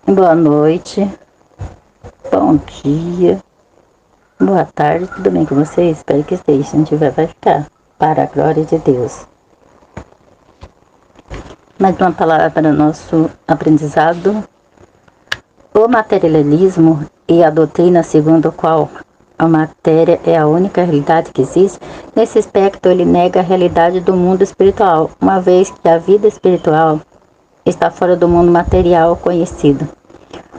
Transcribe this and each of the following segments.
Boa noite, bom dia, boa tarde, tudo bem com vocês? Espero que esteja, se não tiver vai ficar, para a glória de Deus. Mais uma palavra para o nosso aprendizado. O materialismo e a doutrina segundo a qual a matéria é a única realidade que existe, nesse aspecto ele nega a realidade do mundo espiritual, uma vez que a vida espiritual está fora do mundo material conhecido.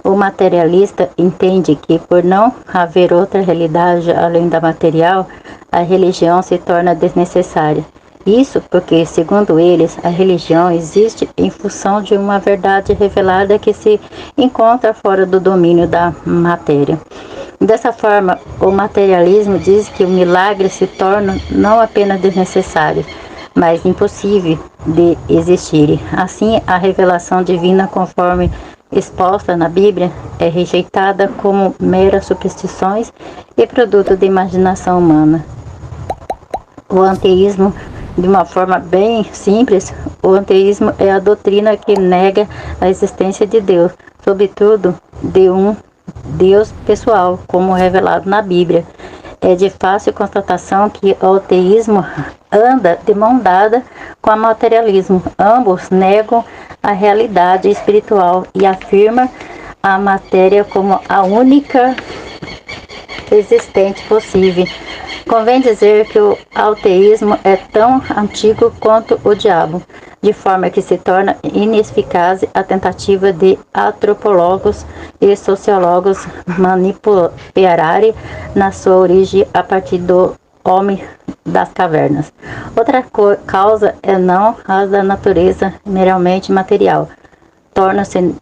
O materialista entende que, por não haver outra realidade além da material, a religião se torna desnecessária. Isso porque, segundo eles, a religião existe em função de uma verdade revelada que se encontra fora do domínio da matéria. Dessa forma, o materialismo diz que o milagre se torna não apenas desnecessário, mas impossível de existir. Assim, a revelação divina, conforme exposta na Bíblia, é rejeitada como meras superstições e produto da imaginação humana. O ateísmo, de uma forma bem simples, o ateísmo é a doutrina que nega a existência de Deus, sobretudo de um Deus pessoal, como revelado na Bíblia. É de fácil constatação que o ateísmo anda de mão dada com o materialismo. Ambos negam a realidade espiritual e afirmam a matéria como a única existente possível. Convém dizer que o ateísmo é tão antigo quanto o diabo, de forma que se torna ineficaz a tentativa de antropólogos e sociólogos manipularem na sua origem a partir do homem das cavernas. Outra causa é não a da natureza meramente material. Torna-se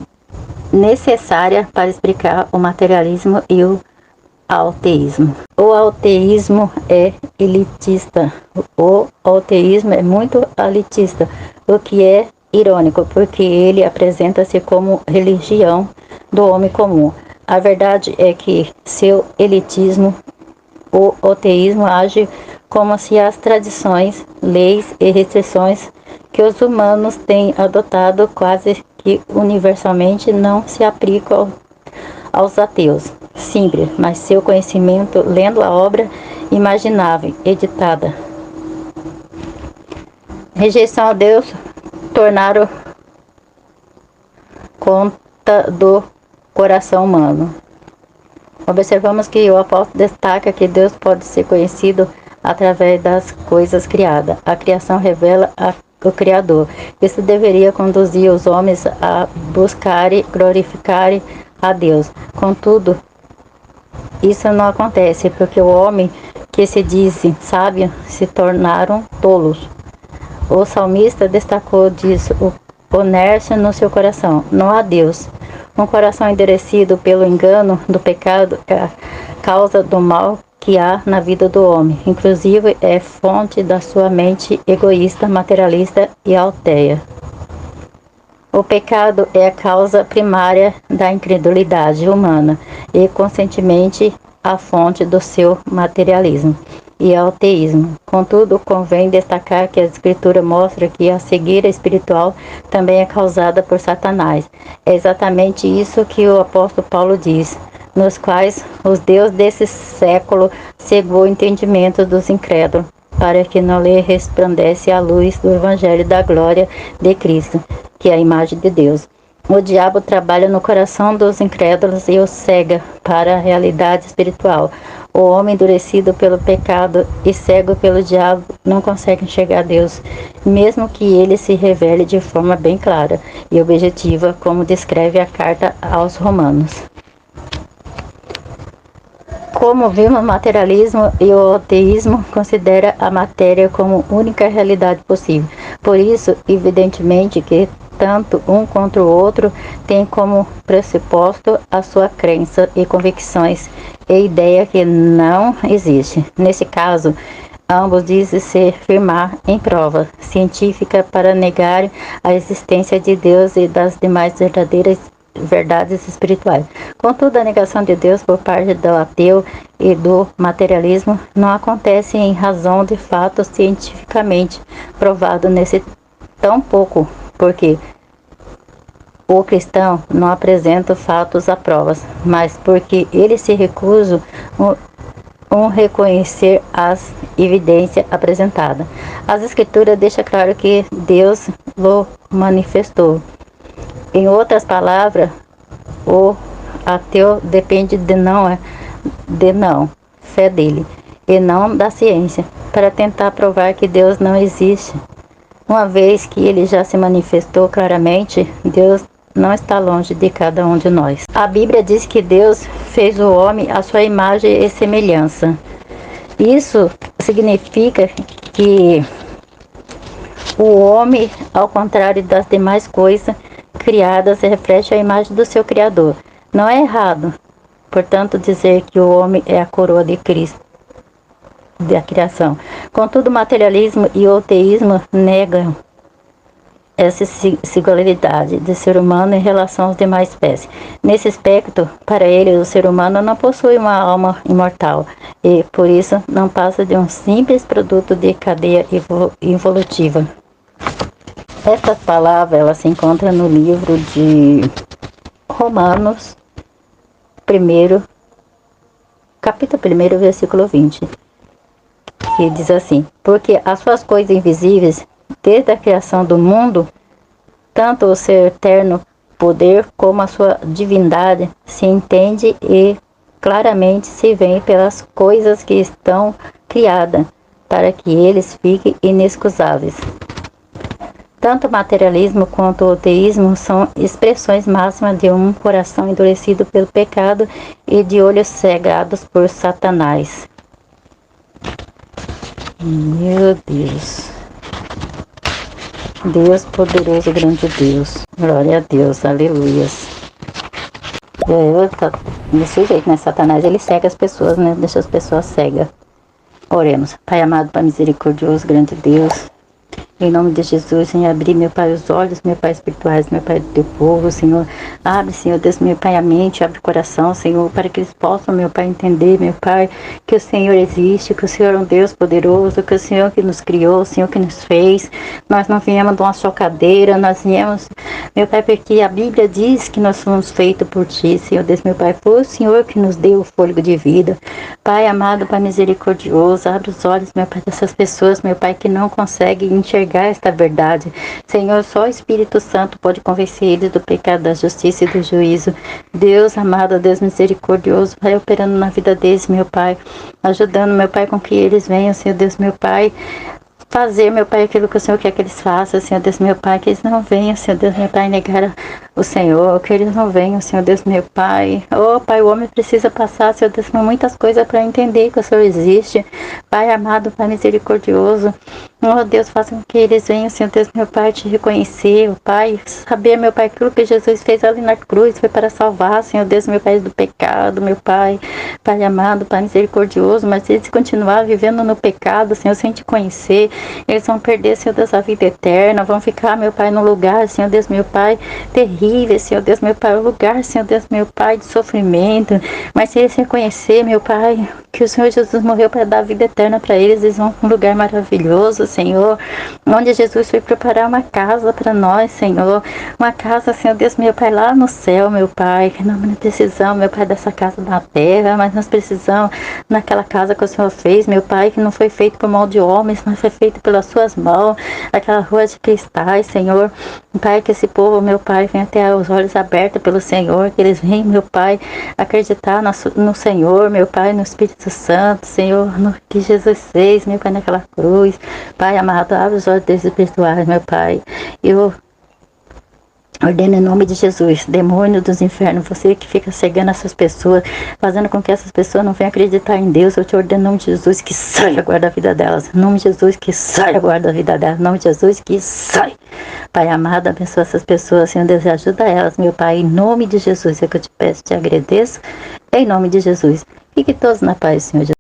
necessária para explicar o materialismo e o ateísmo. O ateísmo é elitista. O ateísmo é muito elitista, o que é irônico, porque ele apresenta-se como religião do homem comum. A verdade é que seu elitismo, o ateísmo age como se as tradições, leis e restrições que os humanos têm adotado quase que universalmente não se aplicam aos ateus. Simples, mas seu conhecimento, lendo a obra imaginável, editada. Rejeição a Deus, tornaram conta do coração humano. Observamos que o apóstolo destaca que Deus pode ser conhecido através das coisas criadas. A criação revela o Criador. Isso deveria conduzir os homens a buscarem, glorificarem a Deus. Contudo, isso não acontece, porque o homem que se dizem sábio se tornaram tolos. O salmista destacou disso, o inércia no seu coração. Não há Deus. Um coração endurecido pelo engano do pecado é a causa do mal que há na vida do homem. Inclusive, é fonte da sua mente egoísta, materialista e ateia. O pecado é a causa primária da incredulidade humana e, consequentemente, a fonte do seu materialismo e ateísmo. Contudo, convém destacar que a Escritura mostra que a cegueira espiritual também é causada por Satanás. É exatamente isso que o apóstolo Paulo diz, nos quais os deuses desse século cegou o entendimento dos incrédulos, para que não lhe resplandece a luz do Evangelho da glória de Cristo, que é a imagem de Deus. O diabo trabalha no coração dos incrédulos e os cega para a realidade espiritual. O homem endurecido pelo pecado e cego pelo diabo não consegue enxergar Deus, mesmo que ele se revele de forma bem clara e objetiva, como descreve a carta aos Romanos. Como vimos, o materialismo e o ateísmo consideram a matéria como única realidade possível. Por isso, evidentemente que tanto um quanto o outro tem como pressuposto a sua crença e convicções e ideia que não existe. Nesse caso, ambos dizem se firmar em prova científica para negar a existência de Deus e das demais verdades espirituais. Contudo, a negação de Deus por parte do ateu e do materialismo não acontece em razão de fatos cientificamente provados nesse tão pouco, porque O cristão não apresenta fatos a provas, mas porque ele se recusa reconhecer as evidências apresentadas. As Escrituras deixam claro que Deus o manifestou. Em outras palavras, o ateu depende de não fé dele, e não da ciência, para tentar provar que Deus não existe. Uma vez que ele já se manifestou claramente, Deus não está longe de cada um de nós. A Bíblia diz que Deus fez o homem à sua imagem e semelhança. Isso significa que o homem, ao contrário das demais coisas criadas, reflete a imagem do seu Criador. Não é errado, portanto, dizer que o homem é a coroa de Cristo, da criação. Contudo, o materialismo e o teísmo negam essa singularidade do ser humano em relação às demais espécies. Nesse aspecto, para ele, o ser humano não possui uma alma imortal e, por isso, não passa de um simples produto de cadeia evolutiva. Essas palavras elas se encontram no livro de Romanos, capítulo 1, versículo 20, que diz assim: porque as suas coisas invisíveis, desde a criação do mundo, tanto o seu eterno poder como a sua divindade se entende e claramente se vê pelas coisas que estão criadas, para que eles fiquem inexcusáveis. Tanto o materialismo quanto o teísmo são expressões máximas de um coração endurecido pelo pecado e de olhos cegados por Satanás. Meu Deus. Deus poderoso, grande Deus. Glória a Deus, aleluias. Desse jeito, né? Satanás, ele cega as pessoas, né? Deixa as pessoas cegas. Oremos. Pai amado, Pai misericordioso, grande Deus. Em nome de Jesus, Senhor, abrir, meu Pai, os olhos, meu Pai, espirituais, meu Pai, do teu povo, Senhor. Abre, Senhor Deus, meu Pai, a mente, abre o coração, Senhor, para que eles possam, meu Pai, entender, meu Pai, que o Senhor existe, que o Senhor é um Deus poderoso, que o Senhor que nos criou, o Senhor que nos fez. Nós não viemos de uma chocadeira, nós viemos, meu Pai, porque a Bíblia diz que nós fomos feitos por Ti, Senhor Deus, meu Pai. Foi o Senhor que nos deu o fôlego de vida. Pai amado, Pai misericordioso, abre os olhos, meu Pai, dessas pessoas, meu Pai, que não conseguem enxergar esta verdade. Senhor, só o Espírito Santo pode convencer eles do pecado, da justiça e do juízo. Deus amado, Deus misericordioso, vai operando na vida deles, meu Pai, ajudando, meu Pai, com que eles venham, Senhor Deus, meu Pai, fazer, meu Pai, aquilo que o Senhor quer que eles façam, Senhor Deus, meu Pai, que eles não venham, Senhor Deus, meu Pai, negar o Senhor, que eles não venham, Senhor Deus, meu Pai. Oh, Pai, o homem precisa passar, Senhor Deus, por muitas coisas para entender que o Senhor existe. Pai amado, Pai misericordioso, oh, Deus, faça com que eles venham, Senhor Deus, meu Pai, te reconhecer, oh, Pai, saber, meu Pai, aquilo que Jesus fez ali na cruz foi para salvar, Senhor Deus, meu Pai, do pecado, meu Pai, Pai amado, Pai misericordioso, mas se eles continuar vivendo no pecado, Senhor, sem te conhecer, eles vão perder, Senhor Deus, a vida eterna, vão ficar, meu Pai, num lugar, Senhor Deus, meu Pai, terrível, Senhor Deus, meu Pai, um lugar, Senhor Deus, meu Pai, de sofrimento, mas se eles reconhecer, meu Pai, que o Senhor Jesus morreu para dar vida eterna para eles, eles vão para um lugar maravilhoso, Senhor, onde Jesus foi preparar uma casa para nós, Senhor, uma casa, Senhor Deus, meu Pai, lá no céu, meu Pai, que nós não precisamos, meu Pai, dessa casa na terra, mas nós precisamos naquela casa que o Senhor fez, meu Pai, que não foi feito por mão de homens, mas foi feito pelas suas mãos, aquela rua de cristais, Senhor, Pai, que esse povo, meu Pai, venha ter os olhos abertos pelo Senhor, que eles venham, meu Pai, acreditar no Senhor, meu Pai, no Espírito Santo, Senhor, no que Jesus fez, meu Pai, naquela cruz. Pai amado, abre os olhos deles espirituais, meu Pai. Eu ordeno em nome de Jesus, demônio dos infernos, você que fica cegando essas pessoas, fazendo com que essas pessoas não venham acreditar em Deus, eu te ordeno em nome de Jesus que saia agora da vida delas, em nome de Jesus que saia agora da vida delas, em nome de Jesus que sai. Pai amado, abençoa essas pessoas, Senhor Deus, ajuda elas, meu Pai, em nome de Jesus, é que eu te peço, te agradeço, em nome de Jesus. Fique todos na paz, Senhor Jesus.